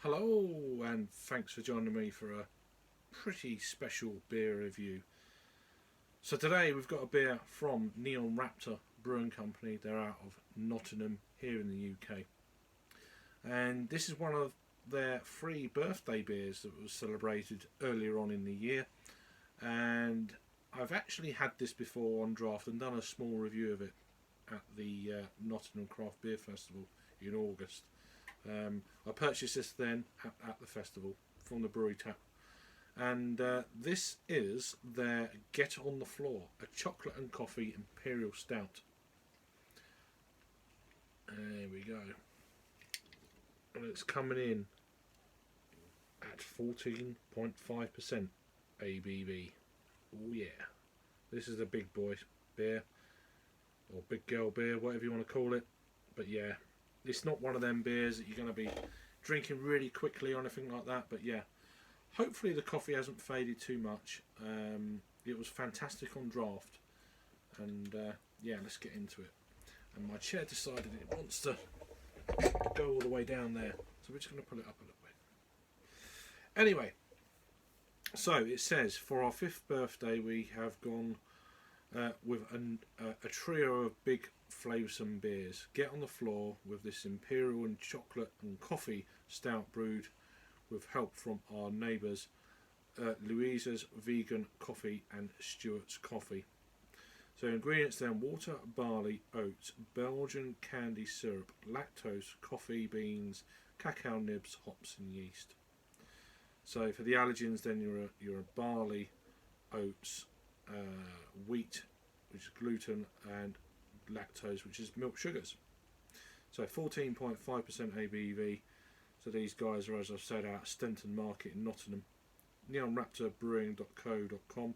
Hello, and thanks for joining me for a pretty special beer review. So today we've got a beer from Raptor Brewing Company. They're out of Nottingham here in the UK. And this is one of their 3 birthday beers that was celebrated earlier on in the year. And I've actually had this before on draft and done a small review of it at the Nottingham Craft Beer Festival in August. I purchased this then at the festival from the Brewery tap, and this is their Get on the Floor, a chocolate and coffee Imperial Stout. There we go, and it's coming in at 14.5% ABV. Oh yeah, this is a big boy beer, or big girl beer, whatever you want to call it, but yeah. It's not one of them beers that you're going to be drinking really quickly or anything like that. But yeah, hopefully the coffee hasn't faded too much. It was fantastic on draft. And yeah, let's get into it. And my chair decided it wants to go all the way down there. So we're just going to pull it up a little bit. Anyway, so it says, for our 5th birthday we have gone with a trio of big flavoursome beers. Get on the floor with this Imperial and chocolate and coffee stout brewed with help from our neighbours, Luisa's vegan coffee and Stewart's coffee. So ingredients then: water, barley, oats, Belgian candy syrup, lactose, coffee beans, cacao nibs, hops and yeast. So for the allergens then you're a barley, oats, wheat, which is gluten, and lactose, which is milk sugars. So 14.5% ABV. So these guys are, as I've said, out at Stenton Market in Nottingham. Raptorbrewing.co.com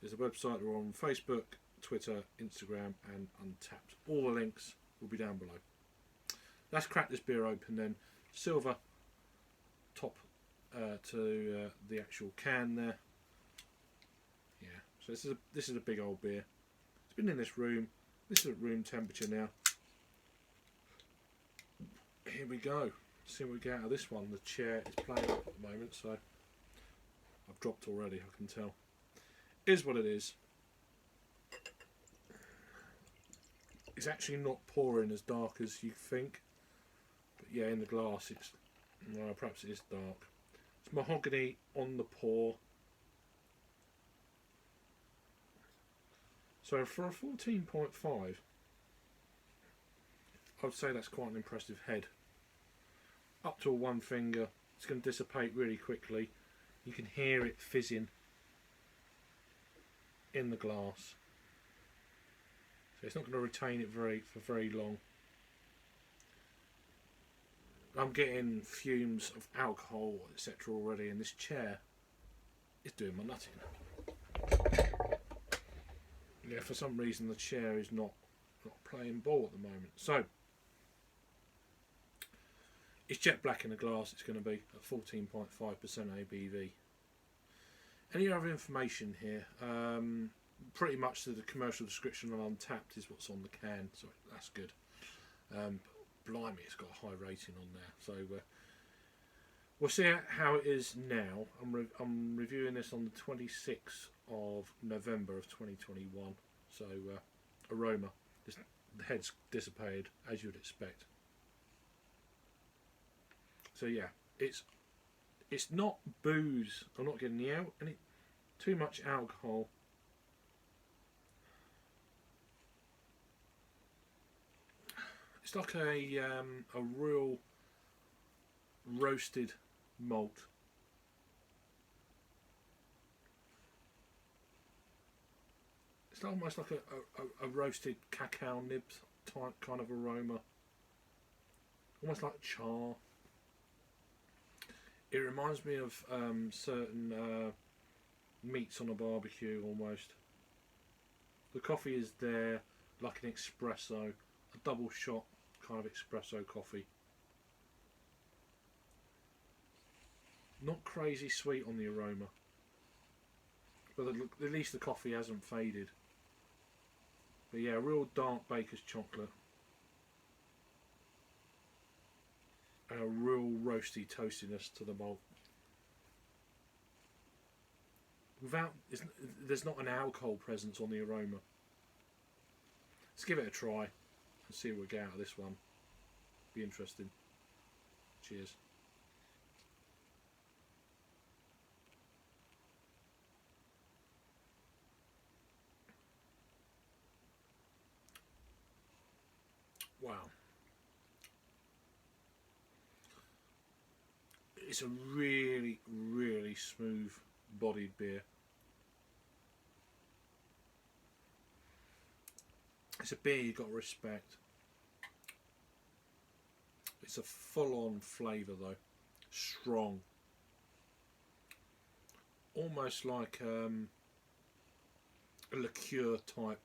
is the website. They're on Facebook, Twitter, Instagram and Untapped. All the links will be down below. Let's crack this beer open then. Silver top to the actual can there. Yeah, so this is a big old beer. It's been in this room. This is at room temperature now. Here we go. See what we get out of this one. The chair is playing up at the moment, so I've dropped already, I can tell. Is what it is. It's actually not pouring as dark as you think. But yeah, in the glass it's, well, perhaps it is dark. It's mahogany on the pour. So for a 14.5, I would say that's quite an impressive head. Up to a 1 finger, it's going to dissipate really quickly. You can hear it fizzing in the glass. So it's not going to retain it for very long. I'm getting fumes of alcohol, etc. already, and this chair is doing my nutting. Yeah, for some reason the chair is not playing ball at the moment. So it's jet black in the glass. It's going to be at 14.5% ABV. Any other information here? Pretty much the commercial description on Untapped is what's on the can, so that's good. Blimey, it's got a high rating on there. So we'll see how it is now. I'm reviewing this on the 26th of November of 2021. So aroma, the head's dissipated as you'd expect. So yeah, it's not booze. I'm not getting too much alcohol. It's like a real roasted malt. It's almost like a roasted cacao nibs type kind of aroma. Almost like char. It reminds me of certain meats on a barbecue almost. The coffee is there like an espresso, a double shot kind of espresso coffee. Not crazy sweet on the aroma, but at least the coffee hasn't faded. But yeah, real dark baker's chocolate. And a real roasty toastiness to the malt. There's not an alcohol presence on the aroma. Let's give it a try and see what we get out of this one. Be interesting. Cheers. Wow. It's a really, really smooth bodied beer. It's a beer you've got to respect. It's a full-on flavour though, strong, almost like a liqueur chocolate.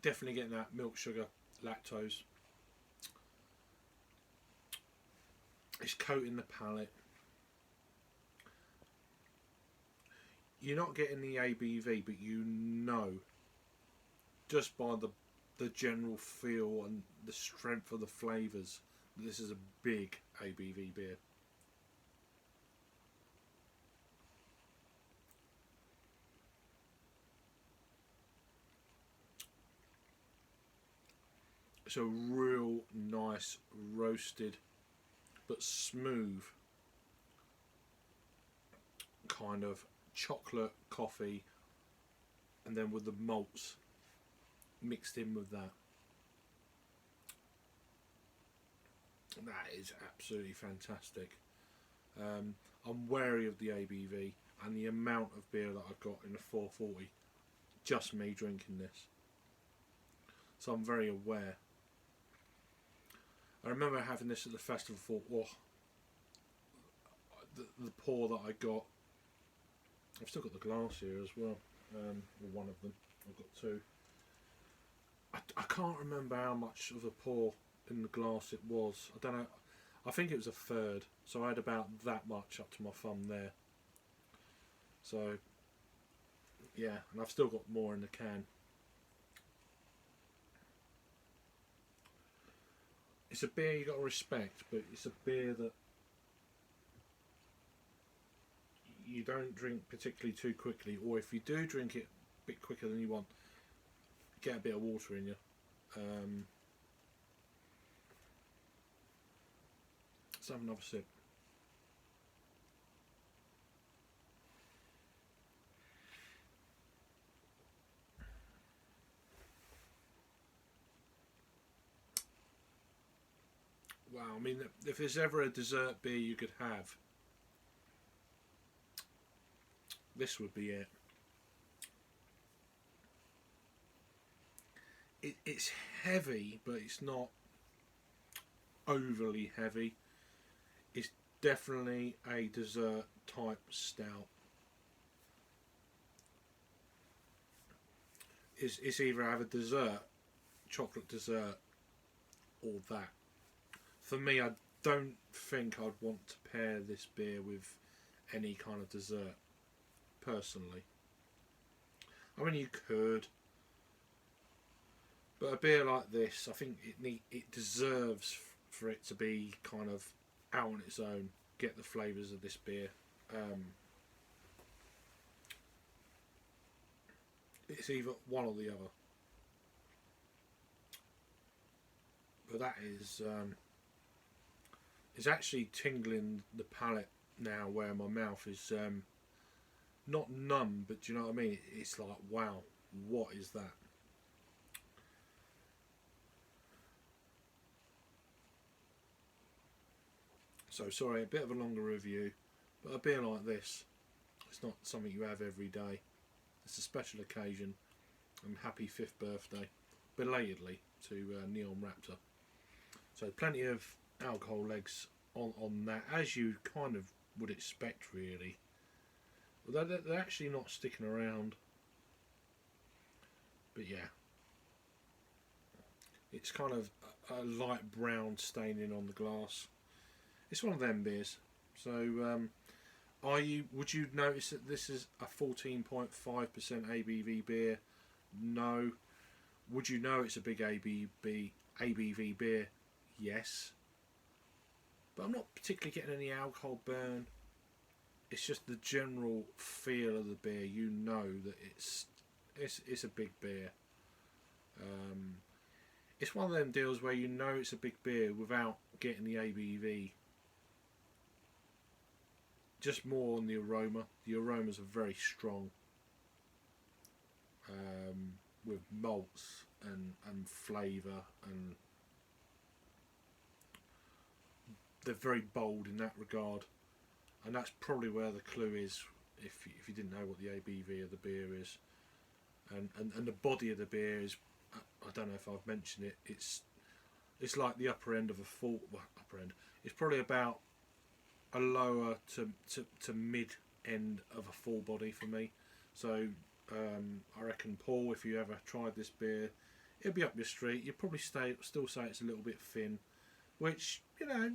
Definitely getting that milk, sugar, lactose. It's coating the palate. You're not getting the ABV, but you know, just by the general feel and the strength of the flavours, this is a big ABV beer. It's a real nice roasted but smooth kind of chocolate coffee, and then with the malts mixed in with that. That is absolutely fantastic. I'm wary of the ABV and the amount of beer that I've got in the 440, just me drinking this, so I'm very aware. I remember having this at the festival. Thought, oh, the pour that I got. I've still got the glass here as well, or one of them. I've got two. I can't remember how much of a pour in the glass it was. I don't know. I think it was a third, so I had about that much up to my thumb there. So yeah, and I've still got more in the can. It's a beer you got to respect, but it's a beer that you don't drink particularly too quickly, or if you do drink it a bit quicker than you want, get a bit of water in you. Let's have another sip. Wow, I mean, if there's ever a dessert beer you could have, this would be it. It's heavy, but it's not overly heavy. It's definitely a dessert type stout. It's either have a dessert, chocolate dessert, or that. For me, I don't think I'd want to pair this beer with any kind of dessert, personally. I mean, you could, but a beer like this, I think it deserves for it to be kind of out on its own, get the flavours of this beer. It's either one or the other. But that is... it's actually tingling the palate now, where my mouth is not numb, but do you know what I mean? It's like, wow, what is that? So sorry, a bit of a longer review, but a beer like this, it's not something you have every day. It's a special occasion, and happy 5th birthday, belatedly, to Neon Raptor. So plenty of alcohol legs on that, as you kind of would expect, really. Although they're actually not sticking around. But yeah, it's kind of a light brown staining on the glass. It's one of them beers. So Would you notice that this is a 14.5% ABV beer? No. Would you know it's a big ABV beer? Yes. But I'm not particularly getting any alcohol burn. It's just the general feel of the beer. You know that it's a big beer. It's one of them deals where you know it's a big beer without getting the ABV. Just more on the aroma. The aromas are very strong, with malts and flavour, and they're very bold in that regard. And that's probably where the clue is, if you didn't know what the ABV of the beer is. And the body of the beer is, I don't know if I've mentioned it, it's like the upper end of a full, well, upper end, it's probably about a lower to mid end of a full body for me. So I reckon, Paul, if you ever tried this beer, it'll be up your street. You'll probably still say it's a little bit thin, which, you know,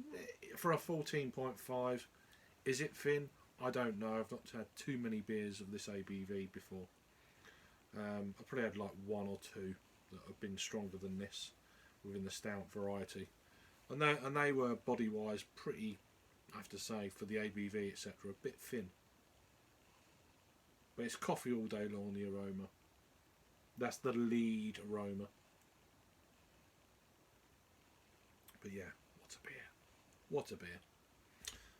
for a 14.5, is it thin? I don't know. I've not had too many beers of this ABV before. I've probably had like one or two that have been stronger than this within the stout variety, and they were body wise pretty, I have to say, for the ABV etc., a bit thin. But it's coffee all day long, the aroma. That's the lead aroma. But yeah, what a beer. What a beer.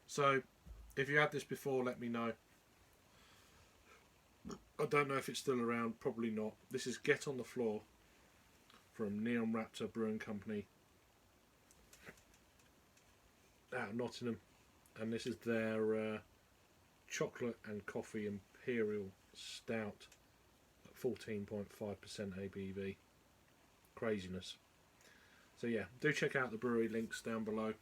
So, if you had this before, let me know. I don't know if it's still around, probably not. This is Get on the Floor from Raptor Brewing Company out of Nottingham. And this is their chocolate and coffee Imperial Stout at 14.5% ABV. Craziness. So yeah, do check out the brewery links down below.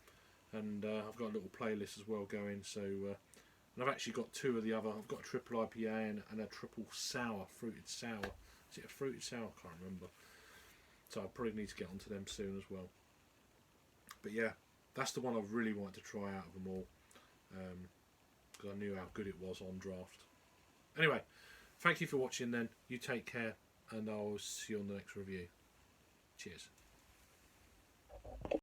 And I've got a little playlist as well going, so and I've actually got two of the other. I've got a triple IPA and a triple sour, fruited sour. Is it a fruited sour? I can't remember. So I probably need to get onto them soon as well. But yeah, that's the one I really wanted to try out of them all, because I knew how good it was on draft. Anyway, thank you for watching then. You take care, and I'll see you on the next review. Cheers.